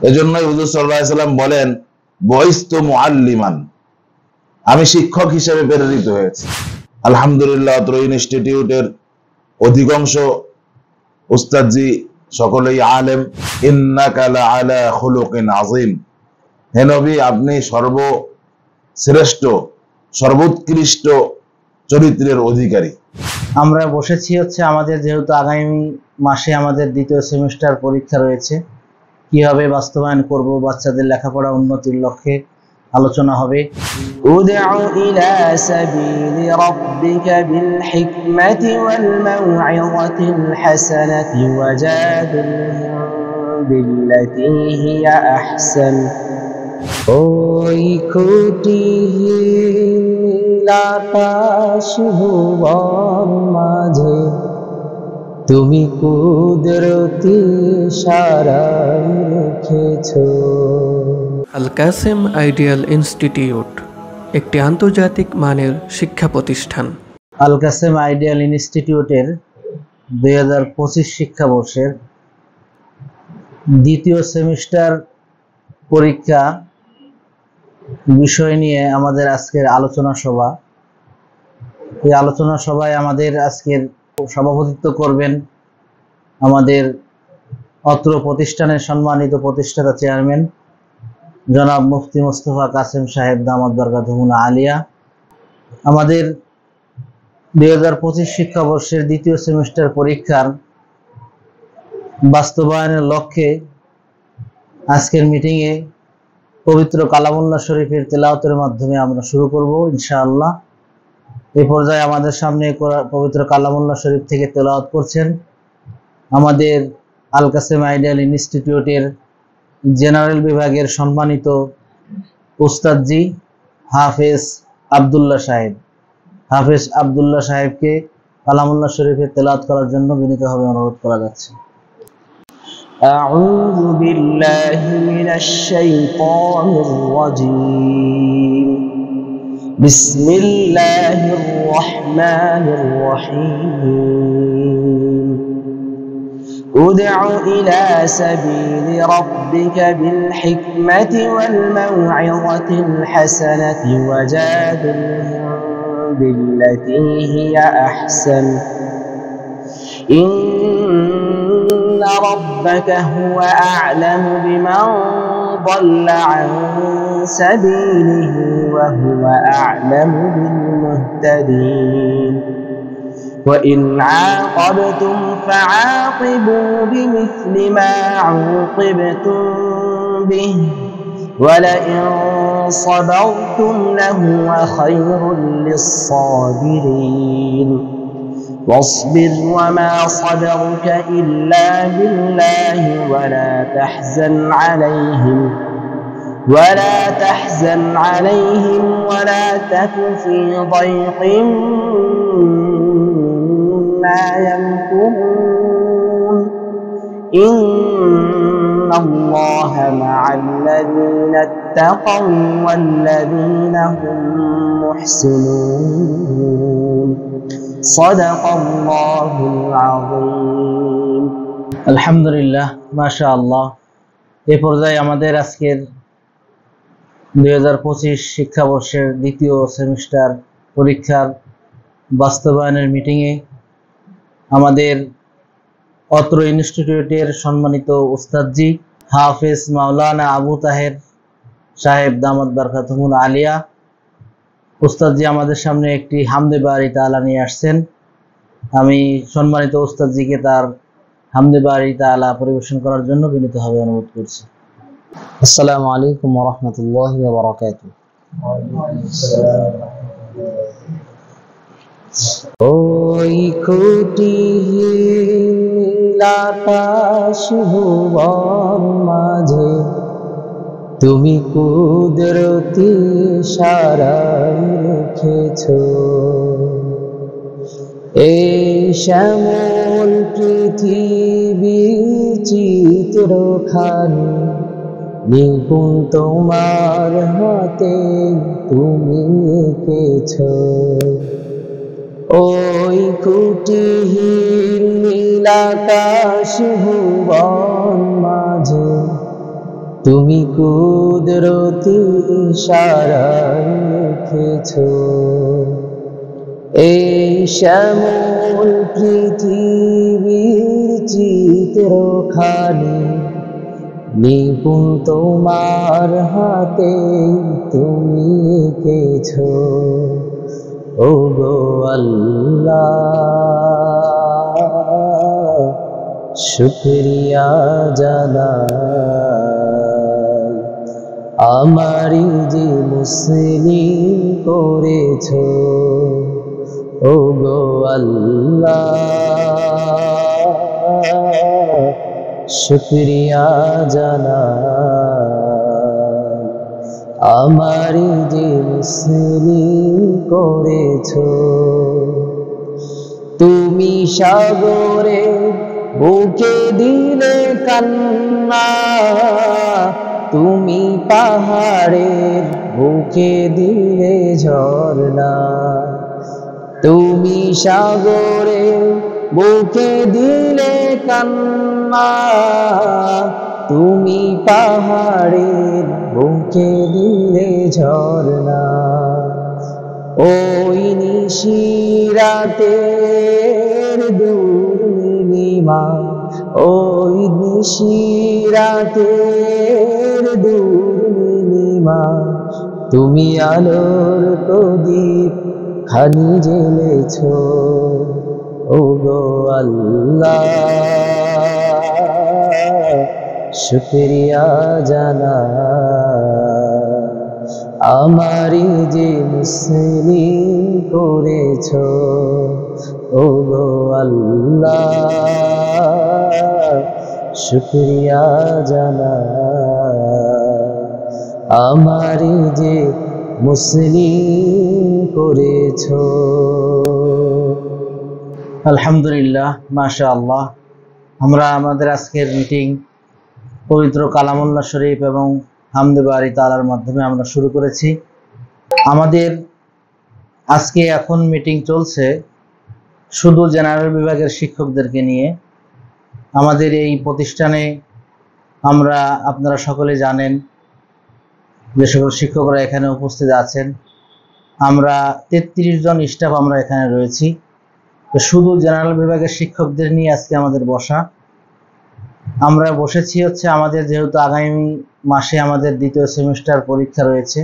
এজন্যই হুজুর সাল্লাল্লাহু আলাইহি সাল্লাম বলেন, বুইস্তু মুআল্লিমান, আমি শিক্ষক হিসেবে প্রেরিত হয়েছি। আলহামদুলিল্লাহ, অত্র ইনস্টিটিউটের অধিকাংশ উস্তাদজি সকলেই আলেম। ইন্নাকা লাআলা খুলুকিন আযীম, হে নবী, আপনি সর্বশ্রেষ্ঠ সর্বোৎকৃষ্ট চরিত্রের অধিকারী। আমরা বসেছি আমাদের যেহেতু আগামী মাসে আমাদের দ্বিতীয় সেমিস্টার পরীক্ষা রয়েছে, কিভাবে বাস্তবায়ন করব, বাচ্চাদের লেখাপড়া উন্নতির লক্ষ্যে আলোচনা হবে। উদউ ইলা সাবিলি রাব্বিকা বিল হিকমাতি ওয়াল মাউইযাতিল হাসানাতি ওয়াজাদিলহুম বিল্লাতী হিয়া আহসান। ওই খুঁটিহীন আকাশ ভুবন মাঝে তুমি কুদরতি ইশারায় রেখেছো। আল কাসেম আইডিয়াল ইনস্টিটিউট একটি আন্তর্জাতিক মানের শিক্ষা প্রতিষ্ঠান। আল কাসেম আইডিয়াল ইনস্টিটিউটের 2025 শিক্ষাবর্ষের দ্বিতীয় সেমিস্টার পরীক্ষা বিষয় নিয়ে আমাদের আজকের আলোচনা সভা। এই আলোচনা সভায় আমাদের আজকের সভাপতিত্ব করবেন আমাদের অত্র প্রতিষ্ঠানের সম্মানিত প্রতিষ্ঠাতা চেয়ারম্যান জনাব মুফতি মোস্তফা কাসেম সাহেব দামাত বরকাতুহুল আলিয়া। আমাদের 2025 শিক্ষাবর্ষের দ্বিতীয় সেমিস্টার পরীক্ষার বাস্তবায়নের লক্ষ্যে আজকের মিটিংয়ে পবিত্র কালামুল্লাহ শরীফের তেলাওয়াতের মাধ্যমে আমরা শুরু করব ইনশাআল্লাহ। এই পর্যায়ে আমাদের সামনে পবিত্র কালামুল্লাহ শরীফ থেকে তেলাওয়াত করছেন আমাদের আল কাসেম আইডিয়াল ইনস্টিটিউটের জেনারেল বিভাগের সম্মানিত উস্তাদজি হাফেজ আব্দুল্লাহ সাহেব। হাফেজ আব্দুল্লাহ সাহেবকে কালামুল্লাহ শরীফের তেলাওয়াত করার জন্য বিনীতভাবে অনুরোধ করা যাচ্ছে। আউযু বিল্লাহি মিনাশ শাইতানির রাজীম। বিসমিল্লাহির রহমানির রহিম। উদউ ইলা সাবিলি রাব্বিকা বিল হিকমাতি ওয়াল মাউইযাতিল হাসানাতি ওয়াজাদিলহুম বিল্লাতী হিয়া আহসান। ইন্না রাব্বাকা হুয়া আ'লামু বিমান ضَلَّ عَن سَبِيلِهِ وَهُوَ أَعْلَمُ بِالْمُهْتَدِينَ وَإِنْ عَاقَبْتُمْ فَعَاقِبُوا بِمِثْلِ مَا عُوقِبْتُمْ بِهِ وَلَئِنْ صَبَرْتُمْ لَهُوَ خَيْرٌ لِلصَّابِرِينَ واصبر وما صبرك إلا بالله ولا تحزن عليهم ولا تك في ضيق مما يمكرون إن الله مع الذين اتقوا والذين هم محسنون صدق الله العظيم। আলহামদুলিল্লাহ, মাশাআল্লাহ। এই পর্যায়ে আমাদের আজকের 2025 শিক্ষাবর্ষের দ্বিতীয় সেমিস্টার পরীক্ষার বাস্তবায়নের মিটিংয়ে আমাদের অত্র ইনস্টিটিউটের সম্মানিত উস্তাদজি হাফেজ মাওলানা আবু তাহের সাহেব দামাত বরকাতুহুল আলিয়া উস্তাদজি আমাদের সামনে একটি হামদে বারি তাআলা নিয়ে আসছেন। আমি সম্মানিত উস্তাদজিকে তার হামদে বারি তাআলা পরিবেশন করার জন্য বিনীতভাবে অনুরোধ করছি। আসসালামু আলাইকুম ওয়া রাহমাতুল্লাহি ওয়া বারাকাতুহু। ওই খুঁটিহীন আকাশ ভুবন মাঝে তুমি কুদরতি ইশারায় রেখেছো। এই শ্যামল পৃথিবী চিত্রখানি নিপুণ তোমার হাতে তুমি এঁকেছো। ওই খুঁটিহীন নীল আকাশ ভুবন মাঝে তুমি কুদরতি ইশারায় রেখেছো এই শ্যামল পৃথিবীর চিত্রখানি, নিপুণ তোমার হাতে তুমি এঁকেছো। ও গো আল্লাহ, শুকরিয়া জানাই, আমারই যে মুসলিম করেছো। ও গো আল্লাহ, শুকরিয়া জানাই, আমারই যে মুসলিম করেছো। তুমি সাগরে বুকে দিলে কান্না, তুমি পাহাড়ের বুকে দিলে ঝর্ণা। তুমি সাগরে বুকে দিলে কান্না, তুমি পাহাড়ের বুকে দিলে ঝর্ণা। ওই নিশিরাতের দুর্নীলিমা, ওই নিশিরাতের দুর্নীলিমা, তুমি আলোর প্রদীপ খানি জ্বেলেছো। ও গো আল্লাহ, শুকরিয়া জানাই, আমারই যে মুসলিম করেছো। ও গো আল্লাহ, শুকরিয়া জানাই, আমারই যে মুসলিম করেছো। আলহামদুলিল্লাহ, মাশাআল্লাহ। আমরা আমাদের আজকের মিটিং পবিত্র কালামুল্লাহ শরীফ এবং হামদে বারি তাআলার মাধ্যমে আমরা শুরু করেছি। আমাদের আজকে এখন মিটিং চলছে শুধু জেনারেল বিভাগের শিক্ষকদেরকে নিয়ে। আমাদের এই প্রতিষ্ঠানে আমরা, আপনারা সকলে জানেন যে সকল শিক্ষকরা এখানে উপস্থিত আছেন, আমরা 33 জন স্টাফ আমরা এখানে রয়েছি। তো শুধু জেনারেল বিভাগের শিক্ষকদের নিয়ে আজকে আমাদের বসা। আমরা বসেছি হচ্ছে আমাদের যেহেতু আগামী মাসে আমাদের দ্বিতীয় সেমিস্টার পরীক্ষা রয়েছে,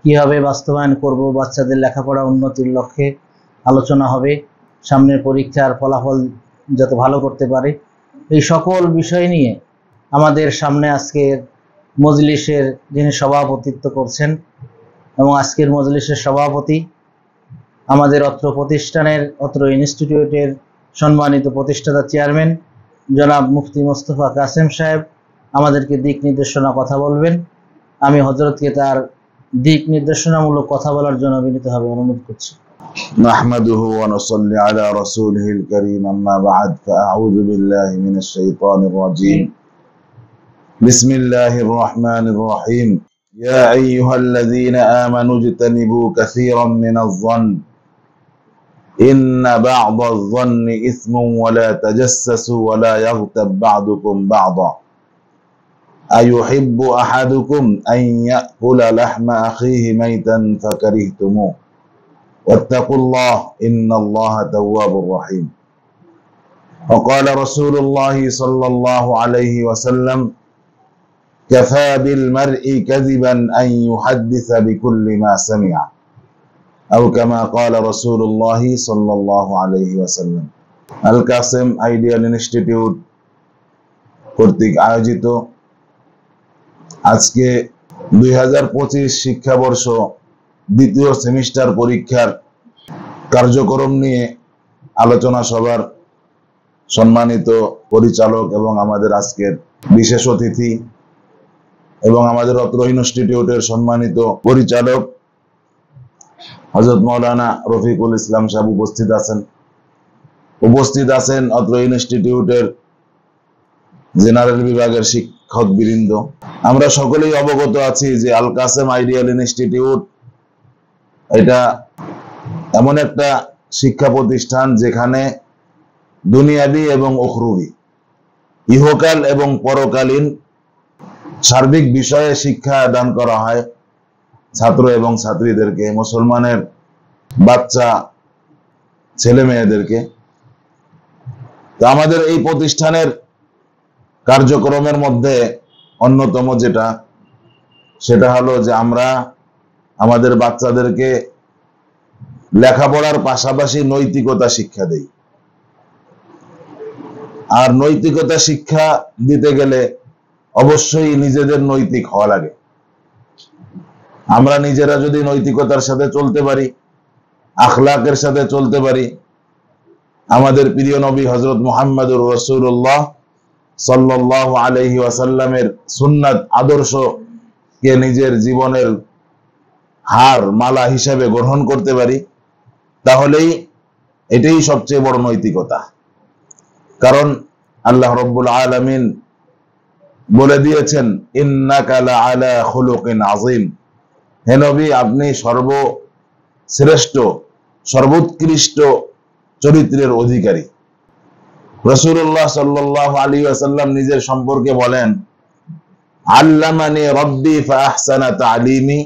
কীভাবে বাস্তবায়ন করব, বাচ্চাদের লেখাপড়া উন্নতির লক্ষ্যে আলোচনা হবে, সামনের পরীক্ষার ফলাফল যাতে ভালো করতে পারে, এই সকল বিষয় নিয়ে আমাদের সামনে আজকের মজলিসের যিনি সভাপতিত্ব করছেন এবং আজকের মজলিসের সভাপতি আমাদের অত্র প্রতিষ্ঠানের, অত্র ইনস্টিটিউটের সম্মানিত প্রতিষ্ঠাতা চেয়ারম্যান জনাব মুফতি মোস্তফা কাসেম সাহেব আমাদেরকে দিক নির্দেশনা কথা বলবেন। আমি হযরতকে তার দিক নির্দেশনামূলক কথা বলার জন্য বিনীতভাবে অনুরোধ করছি। نحمده ونصلي على رسوله الكريم أما بعد فأعوذ بالله من الشيطان الرجيم بسم الله الرحمن الرحيم يا أيها الذين آمنوا اجتنبوا كثيرا من الظن إن بعض الظن إثم ولا تجسسوا ولا يغتب بعضكم بعضا أيحب أحدكم أن يأكل لحم أخيه ميتا فكرهتموه واتقوا الله إن الله تواب رحيم وقال رسول الله صلى الله عليه وسلم كفى بالمرء كذبا أن يحدث بكل ما سمع أو كما قال رسول الله صلى الله عليه وسلم আল কাসেম আইডিয়াল ইনস্টিটিউট কর্তৃক আয়োজিত আজকে 2025 শিক্ষাবর্ষ দ্বিতীয় সেমিস্টার পরীক্ষার কার্যক্রম নিয়ে আলোচনা সভার সম্মানিত পরিচালক এবং আমাদের আজকের বিশেষ অতিথি এবং আমাদের অত্র ইনস্টিটিউটের সম্মানিত পরিচালক হযরত মাওলানা রফিকুল ইসলাম সাহেব উপস্থিত আছেন অত্র ইনস্টিটিউটের জেনারেল বিভাগের শিক্ষক বৃন্দ। আমরা সকলেই অবগত আছি যে আল কাসেম আইডিয়াল ইনস্টিটিউট এটা এমন একটা শিক্ষা প্রতিষ্ঠান যেখানে দুনিয়াবি এবং উখরুবি, ইহকাল এবং পরকালীন সার্বিক বিষয়ে শিক্ষা দান করা হয় ছাত্র এবং ছাত্রীদেরকে, মুসলমানের বাচ্চা ছেলে মেয়েদেরকে। তো আমাদের এই প্রতিষ্ঠানের কার্যক্রমের মধ্যে অন্যতম সেটা হলো যে আমরা আমাদের বাচ্চাদেরকে লেখাপড়ার পাশাপাশি নৈতিকতা শিক্ষা দেই। আর নৈতিকতা শিক্ষা দিতে গেলে অবশ্যই নিজেদের নৈতিক হওয়া লাগে। আমরা নিজেরা যদি নৈতিকতার সাথে চলতে পারি, আখলাকের সাথে চলতে পারি, আমাদের প্রিয় নবী হযরত মুহাম্মদুর রাসূলুল্লাহ সাল্লাল্লাহু আলাইহি ওয়াসাল্লামের সুন্নাত আদর্শকে নিজের জীবনের হার মালা হিসাবে গ্রহণ করতে পারি, তাহলেই এটাই সবচেয়ে বড় নৈতিকতা। কারণ আল্লাহ রাব্বুল আলামিন বলে দিয়েছেন, ইন্নাকা লাআলা খুলুকিন আযীম, হে নবী আপনি সর্বশ্রেষ্ঠ সর্বোৎকৃষ্ট চরিত্রের অধিকারী। রাসূলুল্লাহ সাল্লাল্লাহু আলাইহি ওয়াসাল্লাম নিজের সম্পর্কে বলেন, আল্লামানি রাব্বি ফাআহসানা তা'লিমি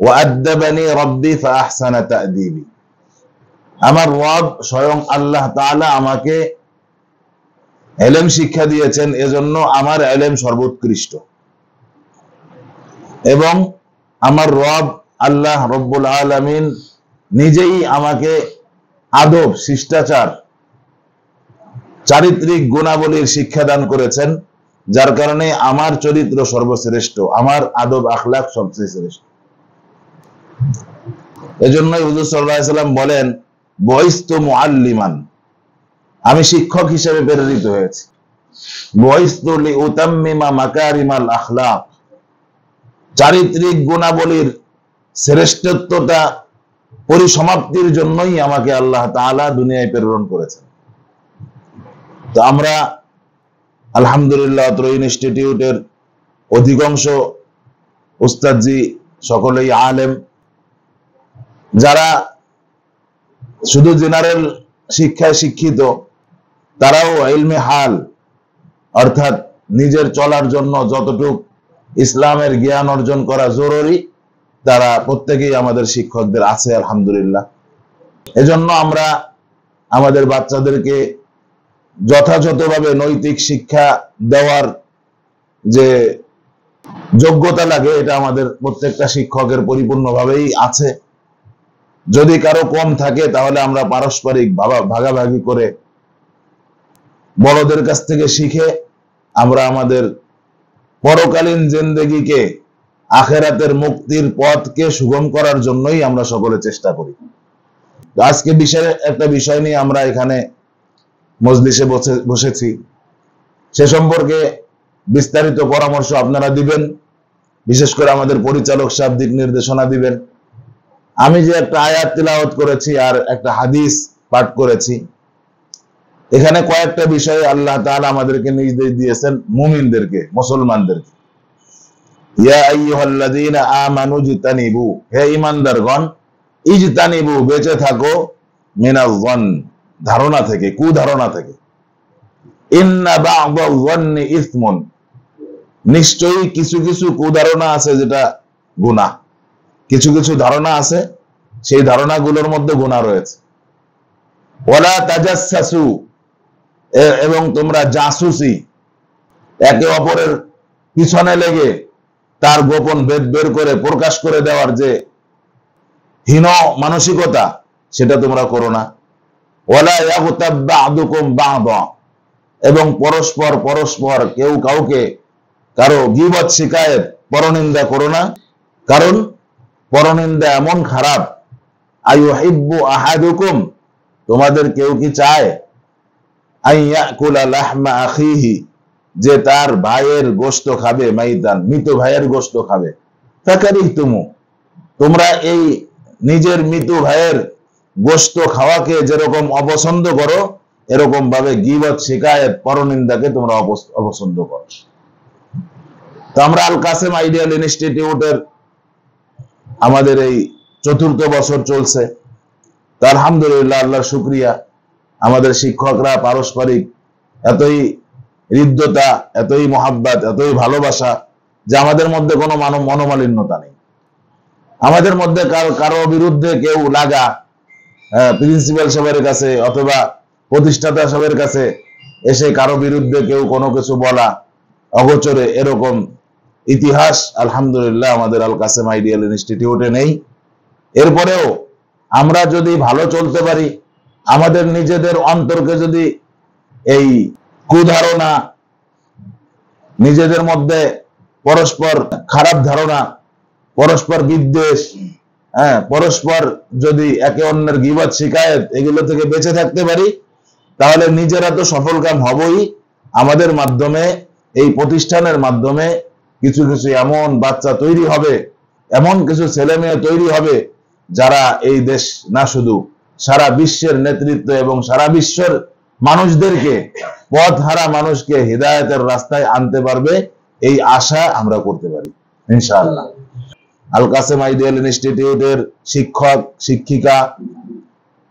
ওয়া আদ্দাবানি রাব্বি ফাআহসানা তা'দীবি, আমার রব স্বয়ং আল্লাহ তাআলা আমাকে ইলম শিক্ষা দিয়েছেন, এজন্য আমার ইলম সর্বোৎকৃষ্ট, এবং আমার রব আল্লাহ রব্বুল আলামিন নিজেই আমাকে আদব, শিষ্টাচার, চারিত্রিক গুণাবলীর শিক্ষা দান করেছেন, যার কারণে আমার চরিত্র সর্বশ্রেষ্ঠ, আমার আদব আখলাক সবচেয়ে শ্রেষ্ঠ। এজন্যই হুজুর সাল্লাল্লাহু আলাইহি ওয়াসাল্লাম বলেন, বুইস্তু মুআল্লিমান, আমি শিক্ষক হিসেবে প্রেরিত হয়েছি। বুইস্তু লিউতাম্মিমা মাকারিমাল আখলাক, চারিত্রিক গুণাবলীর শ্রেষ্ঠত্বটা পরিসমাপ্তির জন্যই আমাকে আল্লাহ তাআলা দুনিয়ায় প্রেরণ করেছেন। তো আমরা আলহামদুলিল্লাহ অত্র ইনস্টিটিউটের অধিকাংশ উস্তাদজি সকলেই আলেম, যারা শুধু জেনারেল শিক্ষায় শিক্ষিত, তারাও ইলমে হাল অর্থাৎ নিজের চলার জন্য যতটুকু ইসলামের জ্ঞান অর্জন করা জরুরি, তারা প্রত্যেকেই আমাদের শিক্ষকদের আছে আলহামদুলিল্লাহ। এজন্য আমরা আমাদের বাচ্চাদেরকে যথাযথভাবে নৈতিক শিক্ষা দেওয়ার যে যোগ্যতা লাগে, এটা আমাদের প্রত্যেকটা শিক্ষকের পরিপূর্ণভাবেই আছে। যদি কারো কম থাকে তাহলে আমরা পারস্পরিক ভাগাভাগি করে বড়দের কাছ থেকে শিখে আমরা আমাদের পরকালীন জিন্দেগিকে, আখেরাতের মুক্তির পথকে সুগম করার জন্যই আমরা সকলে চেষ্টা করি। আজকে একটা বিষয় নিয়ে আমরা এখানে মজলিসে বসেছি, সে সম্পর্কে বিস্তারিত পরামর্শ আপনারা দিবেন, বিশেষ করে আমাদের পরিচালক সাহেব দিক নির্দেশনা দিবেন। আমি যে একটা আয়াত তিলাওয়াত করেছি আর একটা হাদিস পাঠ করেছি, এখানে কয়েকটা বিষয়ে আল্লাহ তাআলা আমাদেরকে নির্দেশ দিয়েছেন, মুমিনদেরকে, মুসলমানদেরকে। ইয়া আইয়ুহাল্লাযীনা আমানু জিতানিবু, হে ঈমানদারগণ, ইজতানিবু, বেঁচে থাকো, মিনাজ যন, ধারণা থেকে, কুধারণা থেকে। ইন্না বা'দাল যন্নি ইসমুন, নিশ্চয়ই কিছু কিছু কুধারণা আছে যেটা গুনাহ। কিছু কিছু ধারণা আছে, সেই ধারণাগুলোর মধ্যে গুনাহ রয়েছে। ওয়ালা তাজাসসু, এবং তোমরা জাসুসি, একে অপরের পিছনে লেগে তার গোপন ভেদ বের করে প্রকাশ করে দেওয়ার যে হীন মানসিকতা, সেটা তোমরা করো না। ওয়ালা ইয়াগতাব বা'দুকুম বা'দা, এবং পরস্পর কেউ কাউকে কারো গীবত, শিকায়েত, পরনিন্দা করো না, কারণ পরনিন্দা এমন খারাপ। আইয়ুহিব্বু আহাদুকুম, তোমাদের কেউ কি চায়, আইয়াকুলা লাহমা আখিহি, যে তার ভাইয়ের গোশত খাবে, মাইতান, মৃত ভাইয়ের গোশত খাবে। ফাকারিহতুমু, তোমরা এই নিজের মৃত ভাইয়ের গোশত খাওয়াকে যেরকম অপছন্দ করো, এরকম ভাবে গীবত, শিকায়েত, পরনিন্দাকে তোমরা অপছন্দ করো। তো আমরা আল কাসেম আইডিয়াল ইনস্টিটিউটের আমাদের এই ৪র্থ বছর চলছে। তো আলহামদুলিল্লাহ, আল্লাহর শুকরিয়া, আমাদের শিক্ষকরা পারস্পরিক এতই হৃদ্যতা, এতই মহাব্বত, এতই ভালোবাসা যে আমাদের মধ্যে কোনো মনোমালিন্যতা নেই, আমাদের মধ্যে কারো বিরুদ্ধে কেউ লাগা, প্রিন্সিপাল সাহেবের কাছে অথবা প্রতিষ্ঠাতা সাহেবের কাছে এসে কারো বিরুদ্ধে কেউ কোনো কিছু বলা অগোচরে, এরকম ইতিহাস আলহামদুলিল্লাহ আমাদের আল কাসেম আইডিয়াল ইনস্টিটিউটে নেই। এরপরেও আমরা যদি ভালো চলতে পারি, আমাদের নিজেদের অন্তরকে যদি এই কুধারণা, নিজেদের মধ্যে পরস্পর খারাপ ধারণা, পরস্পর বিদ্বেষ, পরস্পর যদি একে অন্যের গীবত শিকায়েত এগুলো থেকে বেঁচে থাকতে পারি, তাহলে নিজেরা তো সফলকাম হবই, আমাদের মাধ্যমে এই প্রতিষ্ঠানের মাধ্যমে কিছু কিছু এমন বাচ্চা তৈরি হবে, এমন কিছু ছেলে মেয়ে তৈরি হবে যারা এই দেশ না শুধু সারা বিশ্বের নেতৃত্ব এবং সারা বিশ্বের মানুষদেরকে, পথহারা মানুষকে হিদায়াতের রাস্তায় আনতে পারবে, এই আশা আমরা করতে পারি ইনশাআল্লাহ। আল কাসেম আইডিয়াল ইনস্টিটিউটের শিক্ষক শিক্ষিকা,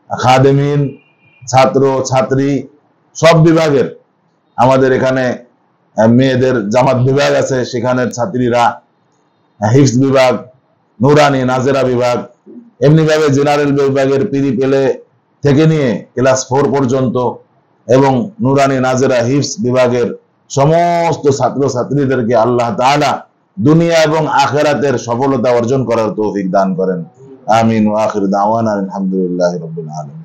খাদেমিন, ছাত্র ছাত্রী সব বিভাগের, আমাদের এখানে মেয়েদের জামাত বিভাগ আছে, সেখানের ছাত্রীরা, হিফজ বিভাগ, নুরানি নাজেরা বিভাগ, এমনিভাবে জেনারেল বিভাগের পিরি পেলে থেকে নিয়ে ক্লাস 4 পর্যন্ত এবং নুরানি নাজেরা হিফজ বিভাগের সমস্ত ছাত্র ছাত্রীদেরকে আল্লাহ তাআলা দুনিয়া এবং আখিরাতের সফলতা অর্জন করার তৌফিক দান করেন। আমিন ওয়া আখির দাওয়ানা আলহামদুলিল্লাহি রাব্বিল আলামিন।